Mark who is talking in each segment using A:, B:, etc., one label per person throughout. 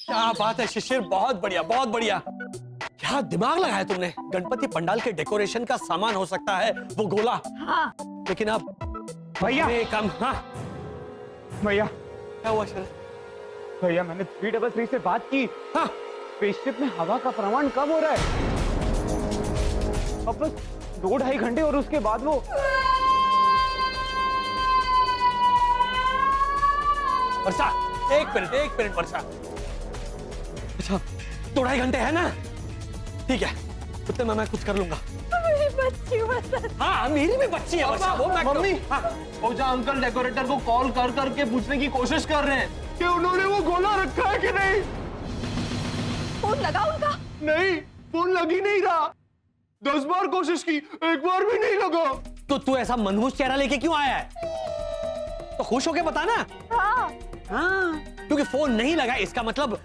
A: क्या बात है शिशिर, बहुत बढ़िया बहुत बढ़िया। क्या दिमाग लगाया तुमने। गणपति पंडाल के डेकोरेशन का सामान हो सकता है वो गोला।
B: हाँ।
A: लेकिन अब
C: भैया
A: काम। हाँ
C: भैया
A: क्या हुआ शरद?
C: भैया मैंने 333 से बात की।
A: हाँ
C: स्पेसशिप में हवा का प्रमाण कम हो रहा है। अब बस 2-2.5 घंटे और उसके बाद वो
A: वर्षा, एक मिनट वर्षा। अच्छा 2-2.5 घंटे है ना? ठीक है, उतने में मैं कुछ कर लूंगा।
B: मेरी बच्ची वसंत।
A: हाँ मेरी भी बच्ची है वर्षा, वो मैं
C: मम्मी
A: हाँ।
C: ओझा अंकल डेकोरेटर को कॉल कर करके पूछने की कोशिश कर रहे हैं कि उन्होंने वो गोला रखा है कि नहीं।
B: फोन लगा उनका?
C: नहीं, फोन लग ही नहीं रहा। 10 बार कोशिश की, एक बार भी नहीं लगा।
A: तो तू ऐसा मनहूस चेहरा लेके क्यों आया है? तो खुश होके बता ना।
B: हाँ।
A: हाँ क्योंकि फोन नहीं लगा इसका मतलब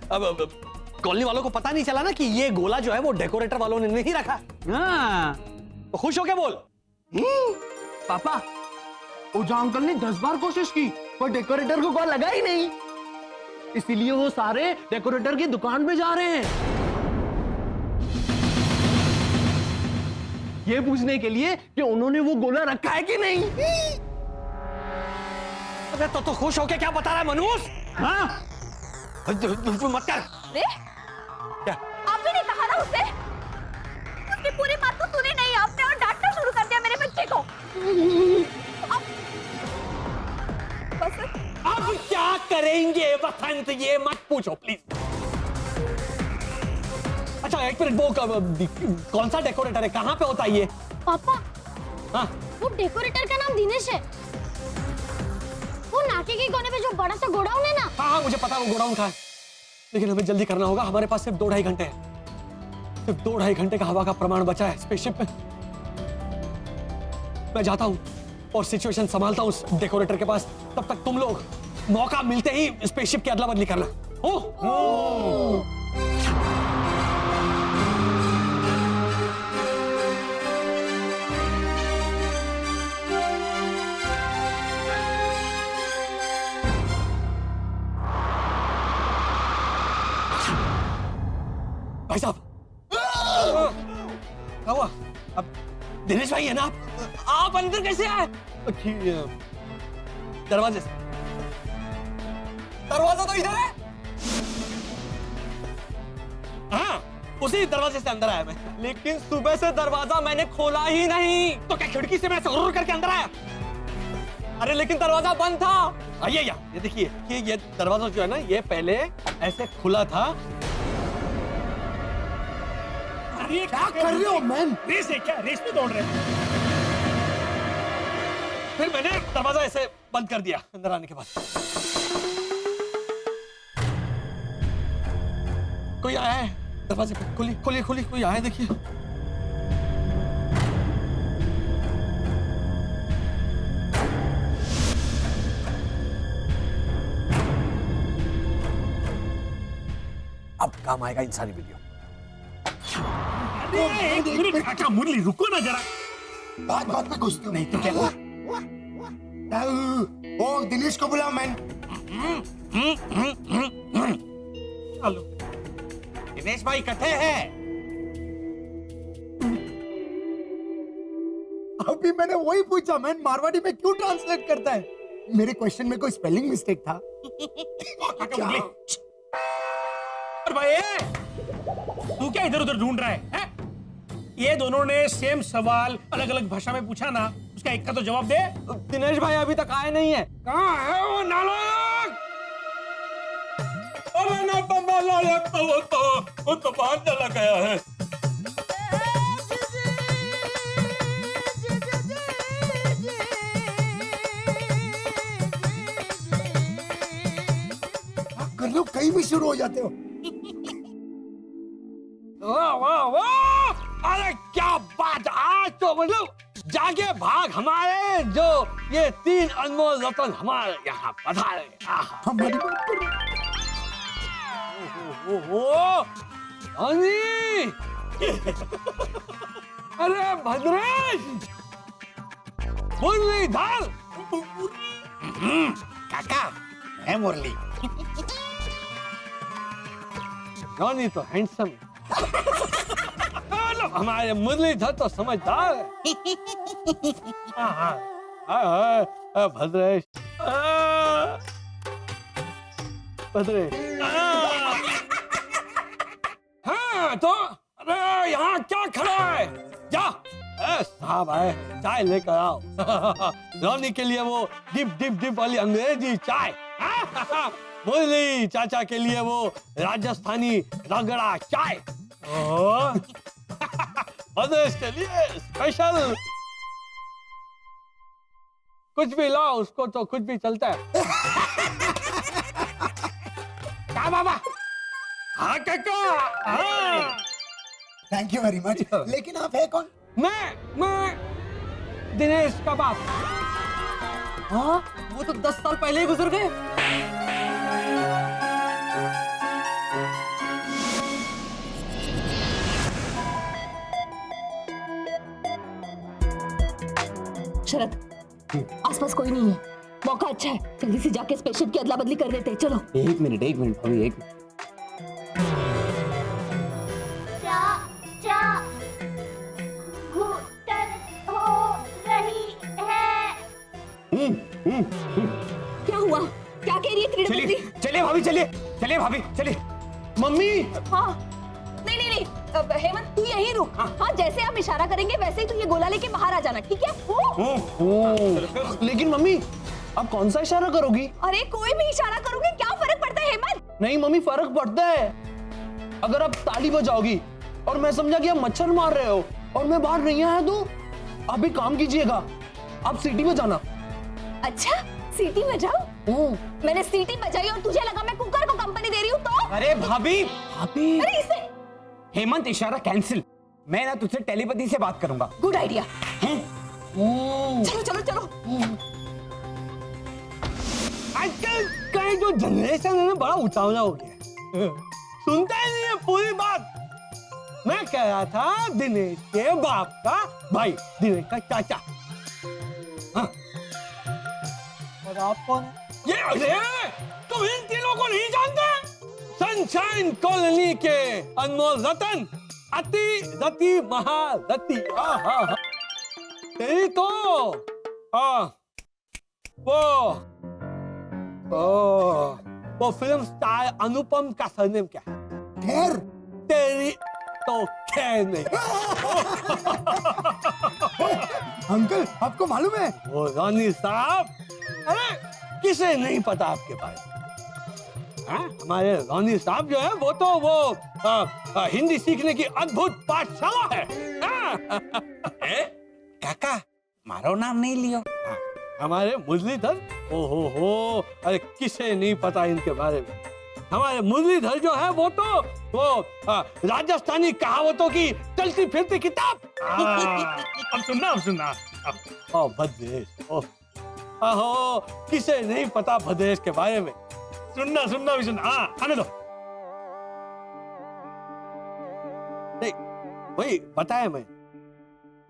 A: कॉलोनी वालों को पता नहीं चला ना कि ये गोला जो है वो डेकोरेटर वालों ने नहीं रखा। हाँ तो खुश होके बोल।
C: पापा ओझा अंकल ने 10 बार कोशिश की पर डेकोरेटर को कॉल लगा ही नहीं, इसीलिए वो सारे डेकोरेटर की दुकान पे जा रहे हैं ये पूछने के लिए कि उन्होंने वो गोला रखा है कि नहीं।
A: अरे तो खुश होके क्या बता रहा है मनूस? हाँ मत कर।
B: अरे
A: क्या?
B: आपने नहीं कहा ना उससे? उसकी पूरी बात तो सुनी नहीं आपने और डांटना शुरू कर दिया मेरे बच्चे को।
A: अब क्या करेंगे वसंत, ये मत पूछो प्लीज। अच्छा एक मिनट, वो कौन सा डेकोरेटर है, कहाँ पे होता है ये?
D: पापा
A: हाँ
D: वो डेकोरेटर का नाम दिनेश है। वो नाके के कोने पे जो बड़ा सा गोडाउन है ना।
A: हाँ मुझे पता है वो गोडाउन का है, लेकिन हमें जल्दी करना होगा। हमारे पास सिर्फ 2-2.5 घंटे हैं। सिर्फ 2-2.5 घंटे का हवा का प्रमाण बचा है स्पेसशिप में। मैं जाता हूँ और सिचुएशन संभालता हूँ उस डेकोरेटर के पास। तब तक तुम लोग मौका मिलते ही स्पेसशिप की अदला बदली करना। हो? भाई साहब क्या हुआ? अब दिनेश भाई है ना आप अंदर कैसे आए? दरवाजे से। दरवाजा तो इधर है। हाँ उसी दरवाजे से अंदर आया मैं।
C: लेकिन सुबह से दरवाजा मैंने खोला ही नहीं।
A: तो क्या खिड़की से मैं ऐसे करके अंदर आया?
C: अरे लेकिन दरवाजा बंद था।
A: आइए ये देखिए कि ये दरवाजा जो है ना ये पहले ऐसे खुला था।
E: अरे क्या कर रहे हो मैन?
F: रेस है क्या? रेस में दौड़ रहे हैं?
A: फिर मैंने दरवाजा ऐसे बंद कर दिया अंदर आने के बाद। कोई आया है दरवाजे पे? खोलिए कोई आया है देखिए। अब काम आएगा इंसानी वीडियो।
F: अरे एक मिनट काका, मुरली रुको ना जरा।
E: बात में घुसते हो।
F: नहीं तो क्या हुआ?
E: ओ दिनेश को बुलाओ मैन।
A: चलो दिनेश भाई कथे हैं।
E: अभी मैंने वही पूछा मैन, मारवाड़ी में क्यों ट्रांसलेट करता है? मेरे क्वेश्चन में कोई स्पेलिंग मिस्टेक था?
F: काका मुरली, अरे भाई तू क्या इधर उधर ढूंढ रहा है? ये दोनों ने सेम सवाल अलग अलग भाषा में पूछा ना, उसका एक का तो जवाब दे।
C: दिनेश भाई अभी तक आए नहीं है।
F: कहाँ है वो नालायक? अरे ना नालायक तो वो तो बाहर चला गया है।
E: कर लो, कहीं भी शुरू हो जाते हो।
A: वाह वाह वाह! अरे क्या बात! आज तो मतलब जागे भाग हमारे जो ये 3 अनमोल रतन हमारे यहाँ पधारे।
E: हमारी
A: अरे भद्रेश, मुरलीधर।
E: काका, मैं मुरली।
A: रॉनी तो हैंडसम है। मतलब हमारे मुरलीधर तो समझदार है। भद्रेश, भद्रेश। हाँ तो अरे यहाँ क्या खड़ा है? जा साहब आए, चाय लेकर आओ। रॉनी के लिए वो डिप डिप डिप वाली अंग्रेजी चाय। मुरली चाचा के लिए वो राजस्थानी रगड़ा चाय। भद्रेश के लिए स्पेशल कुछ भी लाओ, उसको तो कुछ भी चलता है। क्या बाबा? हाँ काका। हाँ।
E: Thank you very much. लेकिन आप है कौन?
A: मैं दिनेश का बाप।
C: हाँ, वो तो 10 साल पहले ही गुजर गए।
B: शरद, आसपास कोई नहीं है, मौका अच्छा है, जल्दी से जाके स्पेसशिप की अदला बदली कर देते हैं। चलो।
C: एक मिनट भाभी, एक मिनट।
D: चाचा घुटन हो रही है।
B: क्या हुआ? क्या कह रही है त्रिलोकी?
C: चलिए भाभी, चलिए भाभी, चलिए। मम्मी।
B: हाँ, नहीं, हेमंत तू यहीं रुक। हाँ, जैसे हम इशारा करेंगे वैसे ही तू ये गोला लेके बाहर आ जाना, ठीक है?
C: लेकिन मम्मी, अब कौन सा इशारा करोगी?
B: अरे कोई भी इशारा करोगे, क्या फर्क पड़ता है हेमंत?
C: नहीं मम्मी, फर्क पड़ता है। अगर आप ताली बजाओगी और मैं समझा कि आप मच्छर मार रहे हो और मैं बाहर नहीं आया तो आप एक काम कीजिएगा, आप सीटी बजाना।
B: अच्छा, सीटी बजाओ? मैंने सीटी बजाई और तुझे लगा मैं कुकर को कंपनी दे रही हूँ तो?
G: अरे भाभी,
B: अरे इसे
G: हेमंत इशारा कैंसिल। मैं ना तुझसे टेलीपैथी से बात करूंगा।
B: Good idea. चलो।
A: आजकल का जो जनरेशन है ना, बड़ा उतावला हो गया। सुनता ही नहीं है पूरी बात। मैं कह रहा था दिनेश के बाप का भाई, दिनेश का चाचा। हाँ। और आप कौन? ये अरे तुम इन तीनों को नहीं जानते? सनशाइन कॉलोनी के अनमोल रतन, अति रति महारति। तेरी तो वो फिल्म स्टार अनुपम का सरनेम क्या है?
E: खैर।
A: तेरी तो खैर नहीं।
E: अंकल, आपको मालूम है?
A: वो रॉनी साहब, अरे किसे नहीं पता आपके बारे में? हमारे रॉनी साहब जो है वो तो हिंदी सीखने की अद्भुत पाठशाला है।
G: काका, मारो नाम नहीं लियो।
A: हमारे मुरलीधर, ओहो, अरे किसे नहीं पता इनके बारे में? हमारे मुरलीधर जो है वो राजस्थानी कहावतों की चलती फिरती किताब।
F: अब सुनना।
A: भद्रेश, ओहो, किसे नहीं पता भद्रेश के बारे में?
F: सुनना भी सुनना। हाँ, आने दो।
A: नहीं, वही बताया मैं,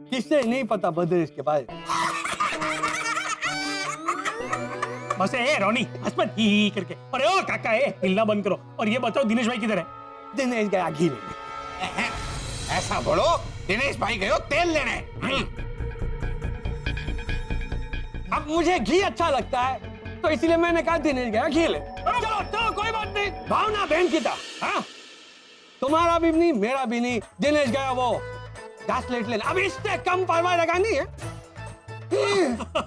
A: किसे नहीं पता भद्रेश के बारे में?
F: बस ए रोनी, हंस मत ही करके। अरे ओ काका, हिलना बंद करो और ये बताओ दिनेश भाई किधर है?
A: दिनेश गया घी लेने।
G: ऐसा बोलो, दिनेश भाई गए तेल लेने।
A: अब मुझे घी अच्छा लगता है तो इसलिए मैंने कहा दिनेश गया घी ले। चलो कोई बात नहीं, भावना बहन की था। हाँ? तुम्हारा भी नहीं, मेरा भी नहीं। दिनेश गया वो 10 प्लेट लेना। अब इससे कम परवाह लगानी है।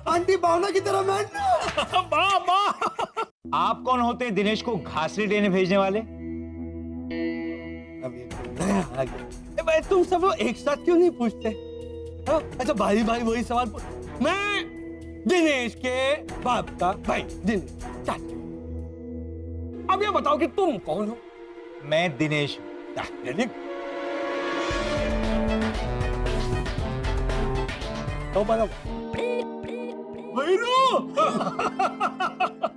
E: आंटी भावना की तरह मैं।
G: आप कौन होते हैं दिनेश को घासरी देने भेजने वाले?
A: भाई तुम सब लोग एक साथ क्यों नहीं पूछते? अच्छा भाई वही सवाल पूछ। मैं दिनेश के बाप का भाई, दिनेश चाचा। अब ये बताओ कि तुम कौन हो?
G: मैं दिनेश।
A: तो बताओ।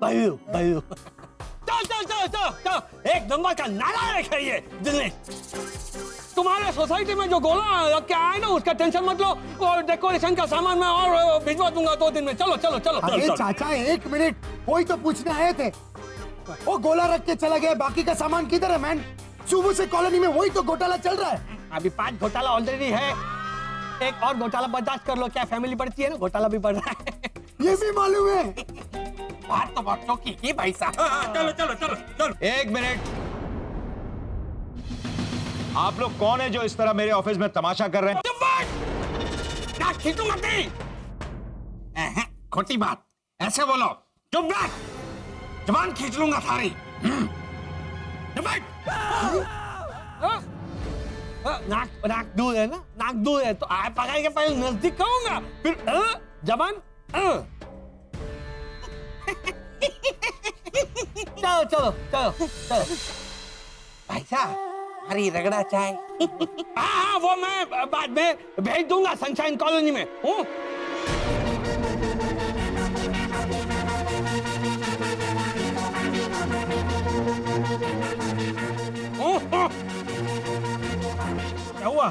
A: भाईरू। चल, एक नंबर का नालायक है ये दिनेश। तुम्हारे सोसाइटी में जो गोला रख के आया ना, उसका टेंशन मत लो, और डेकोरेशन का सामान मैं और भिजवा दूंगा 2 दिन में। चलो।
E: अरे चाचा, 1 मिनट, कोई तो पूछने आए थे। वो गोला रख के चला गया, बाकी का सामान किधर है मैन? सुबह से कॉलोनी में वही तो घोटाला चल रहा है।
A: अभी 5 घोटाला ऑलरेडी है, एक और घोटाला बर्दाश्त कर लो। क्या फैमिली बढ़ती है ना, घोटाला भी बढ़ रहा है।
E: ये भी मालूम है।
F: बात तो बहुत चौकी की भाई साहब। चलो चलो चलो चलो।
H: 1 मिनट। आप लोग कौन है जो इस तरह मेरे ऑफिस में तमाशा कर रहे हैं?
F: ना खींचू मत। खोटी बात ऐसे बोलो। चुप बैठ, जबान खींच लूंगा सारी। चुप बैठ।
A: नाक दूर है ना, नाक दूर है तो आप पकड़ के पहले नजदीक कहूंगा, फिर जबान। चलो चलो चलो चलो।
F: भाई साहब हरी रगड़ा चाय।
A: हाँ, वो मैं बाद में भेज दूंगा सनशाइन कॉलोनी में।
F: क्या हुआ?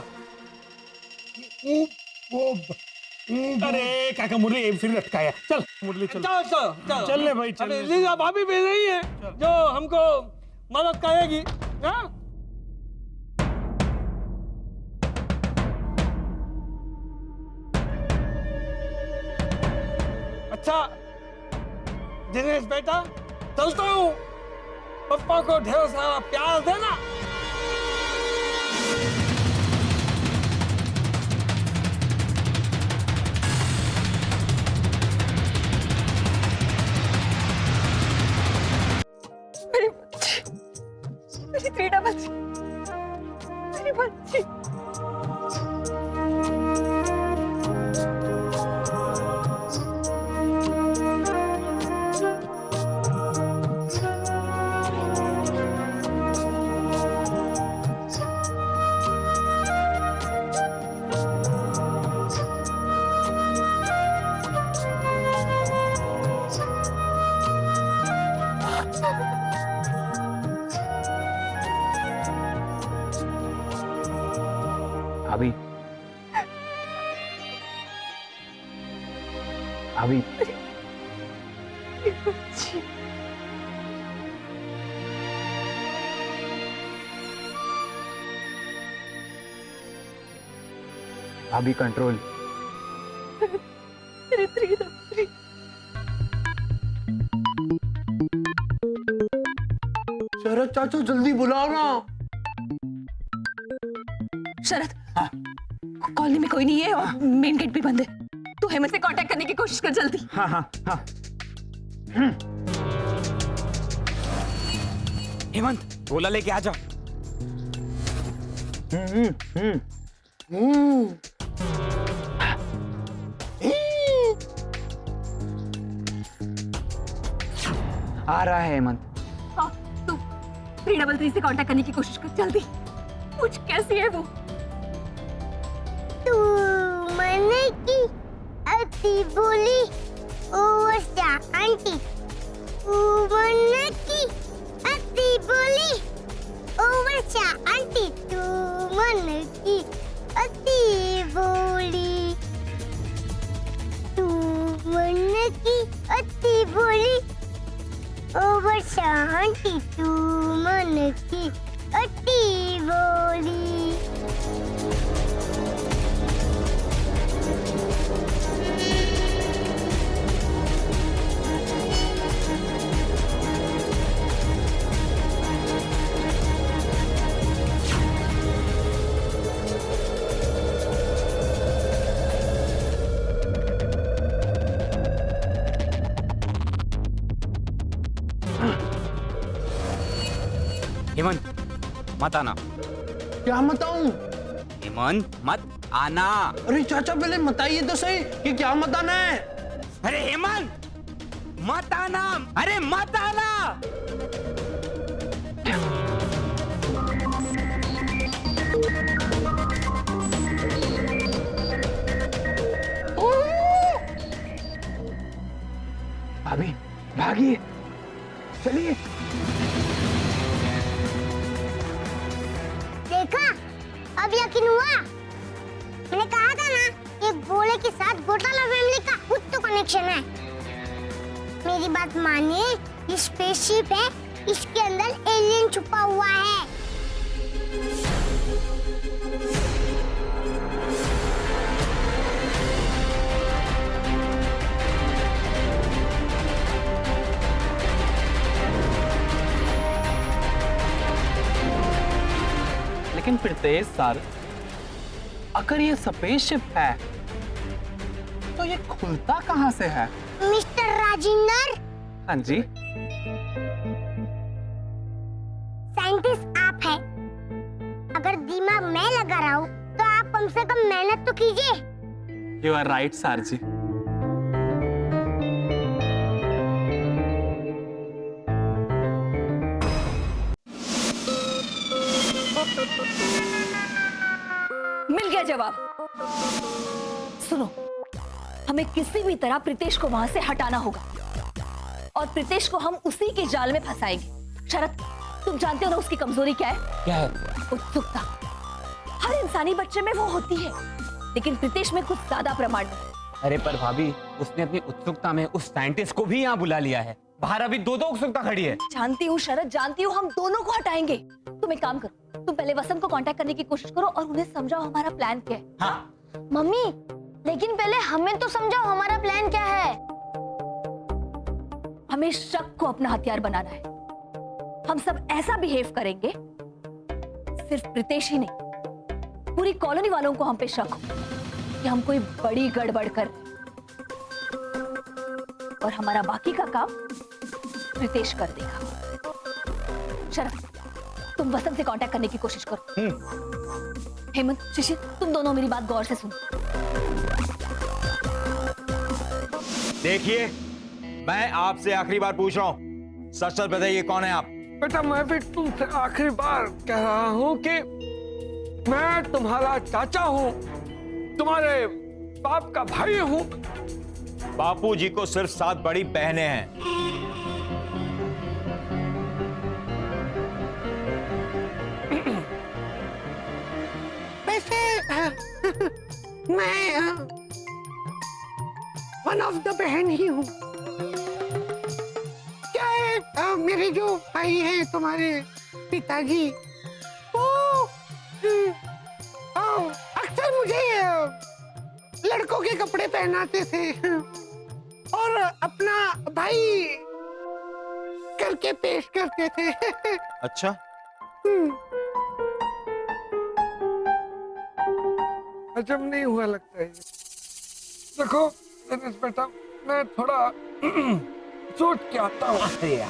F: अरे काका मुरली फिर लटकाया। चल मुरली चल।
A: चलो चलो चलो
F: चल ले भाई, चल ले।
A: लीजा भाभी भी नहीं है जो हमको मदद करेगी। हाँ? अच्छा दिनेश बेटा, चलता हूँ। पप्पा को ढेर सारा प्यार देना।
B: मेरी फ्रीडा बच्ची, मेरी बच्ची।
G: अभी अभी अभी कंट्रोल।
B: मेरी फ्रीडा।
C: शरद चाचा जल्दी बुलाओ ना।
B: शरद, कॉलोनी में कोई नहीं है और मेन गेट भी बंद है। तू हेमंत से कांटेक्ट करने की कोशिश कर जल्दी।
G: हाँ हाँ हाँ। हेमंत गोला लेके आ जाओ। आ रहा है हेमंत।
B: हाँ, तू 333 से कांटेक्ट करने की कोशिश कर जल्दी। पूछ कैसी है वो।
D: तू मने की अति बोली ओवरसा आंटी। तू मने की अति बोली ओवरसा आंटी। तू मने की अति बोली। तू मने की अति बोली ओवरसा आंटी। तू मने की अति बोली।
G: हेमंत मत आना।
C: क्या बताऊं?
G: हेमंत मत आना।
C: अरे चाचा पहले बताइए तो सही कि क्या मत आना है।
G: अरे हेमंत मत आना। अरे मत आना। भाभी भागिए, चलिए।
D: देखा, अब यकीन हुआ। मैंने कहा था ना, ये गोले के साथ घोटाला फैमिली का कुछ तो कनेक्शन है। मेरी बात मानिए, ये स्पेसशिप है, इसके अंदर एलियन छुपा हुआ है।
C: लेकिन प्रीतेश सर, अगर ये स्पेसशिप है तो ये खुलता कहाँ से है?
D: मिस्टर राजेंद्र,
C: हाँ जी।
D: साइंटिस्ट आप हैं। अगर दिमाग मैं लगा रहा हूँ तो आप कम से कम मेहनत तो कीजिए।
C: यू आर राइट सर जी।
B: मिल गया जवाब। सुनो, हमें किसी भी तरह प्रीतेश को वहां से हटाना होगा और प्रीतेश को हम उसी के जाल में फंसाएंगे। शरद, तुम जानते हो ना उसकी कमजोरी क्या है?
C: क्या है?
B: उत्सुकता। हर इंसानी बच्चे में वो होती है, लेकिन प्रीतेश में कुछ ज्यादा प्रमाण में।
G: अरे पर भाभी, उसने अपनी उत्सुकता में उस साइंटिस्ट को भी यहाँ बुला लिया है। बाहर अभी दो उत्सुकता खड़ी है।
B: जानती हूँ शरद, जानती हूँ, हम दोनों को हटाएंगे। तुम एक काम करो, तुम पहले वसंत को कांटेक्ट करने की कोशिश करो और उन्हें समझाओ हमारा प्लान क्या है।
G: हाँ।
D: मम्मी, लेकिन पहले हमें तो समझाओ हमारा प्लान क्या है।
B: हमें शक को अपना हथियार बनाना है। हम सब ऐसा बिहेव करेंगे, सिर्फ प्रीतेश ही नहीं, पूरी कॉलोनी वालों को हम पे शक हो कि हम कोई बड़ी गड़बड़ कर रहे हैं। और हमारा बाकी का काम प्रीतेश कर देगा। शरद, तुम वसंत से कांटेक्ट करने की कोशिश करो। हेमंत, शिशिर, तुम दोनों मेरी बात गौर से सुनो।
H: देखिए, मैं आपसे आखिरी बार पूछ रहा हूँ, सच सच बताइए कौन है आप?
A: बेटा, मैं भी तुमसे आखिरी बार कह रहा हूँ कि मैं तुम्हारा चाचा हूँ, तुम्हारे बाप का भाई हूँ।
H: बापूजी को सिर्फ 7 बड़ी बहनें हैं।
A: मैं वन ऑफ द बहन ही हूँ। क्या है, मेरे जो भाई हैं तुम्हारे पिताजी, वो अक्सर मुझे लड़कों के कपड़े पहनाते थे और अपना भाई करके पेश करते थे।
H: अच्छा,
A: अजब नहीं हुआ लगता है। देखो दिनेश बेटा, मैं थोड़ा सोच के आता हूँ।
H: अरे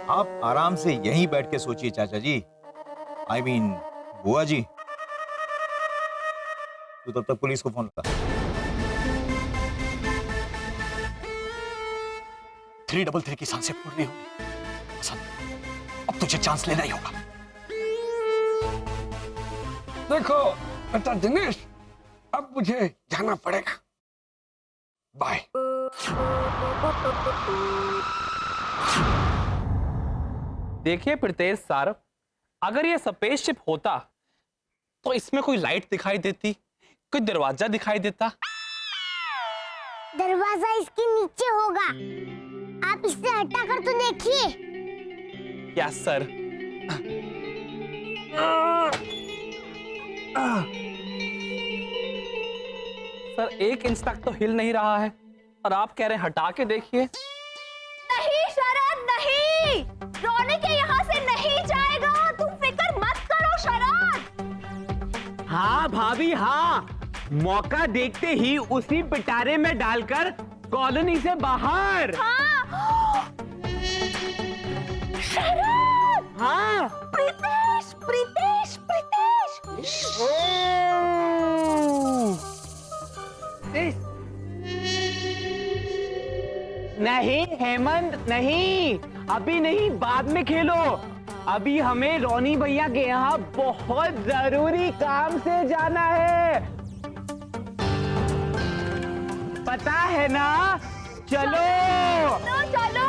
H: आप आराम से यहीं बैठ के सोचिए चाचा जी। I mean, बुआ जी, तू तब तक पुलिस को फोन लगा।
E: 333 की सांसें फूल रही होंगी। वसंत, अब तुझे चांस लेना ही होगा।
A: देखो बेटा दिनेश, अब मुझे जाना पड़ेगा। बाय।
C: देखिए प्रीतेश सर, अगर ये स्पेसशिप होता तो इसमें कोई लाइट दिखाई देती, कोई दरवाजा दिखाई देता।
D: दरवाजा इसके नीचे होगा, आप इससे हटाकर तो देखिए।
C: Yes sir. सर, 1 इंच तक तो हिल नहीं रहा है और आप कह रहे हैं हटा के देखिए।
B: नहीं शरद, नहीं, रोने के यहाँ से नहीं जाएगा। तुम फिक्र मत करो शरद।
G: हाँ भाभी, हाँ, मौका देखते ही उसी पिटारे में डालकर कॉलोनी से बाहर।
B: हाँ। शरद,
G: हाँ।
B: प्रीतेश, प्रीतेश, प्रीतेश।
G: नहीं हेमंत, नहीं, अभी नहीं, बाद में खेलो। अभी हमें रोनी भैया के यहाँ बहुत जरूरी काम से जाना है, पता है ना? चलो
B: चलो।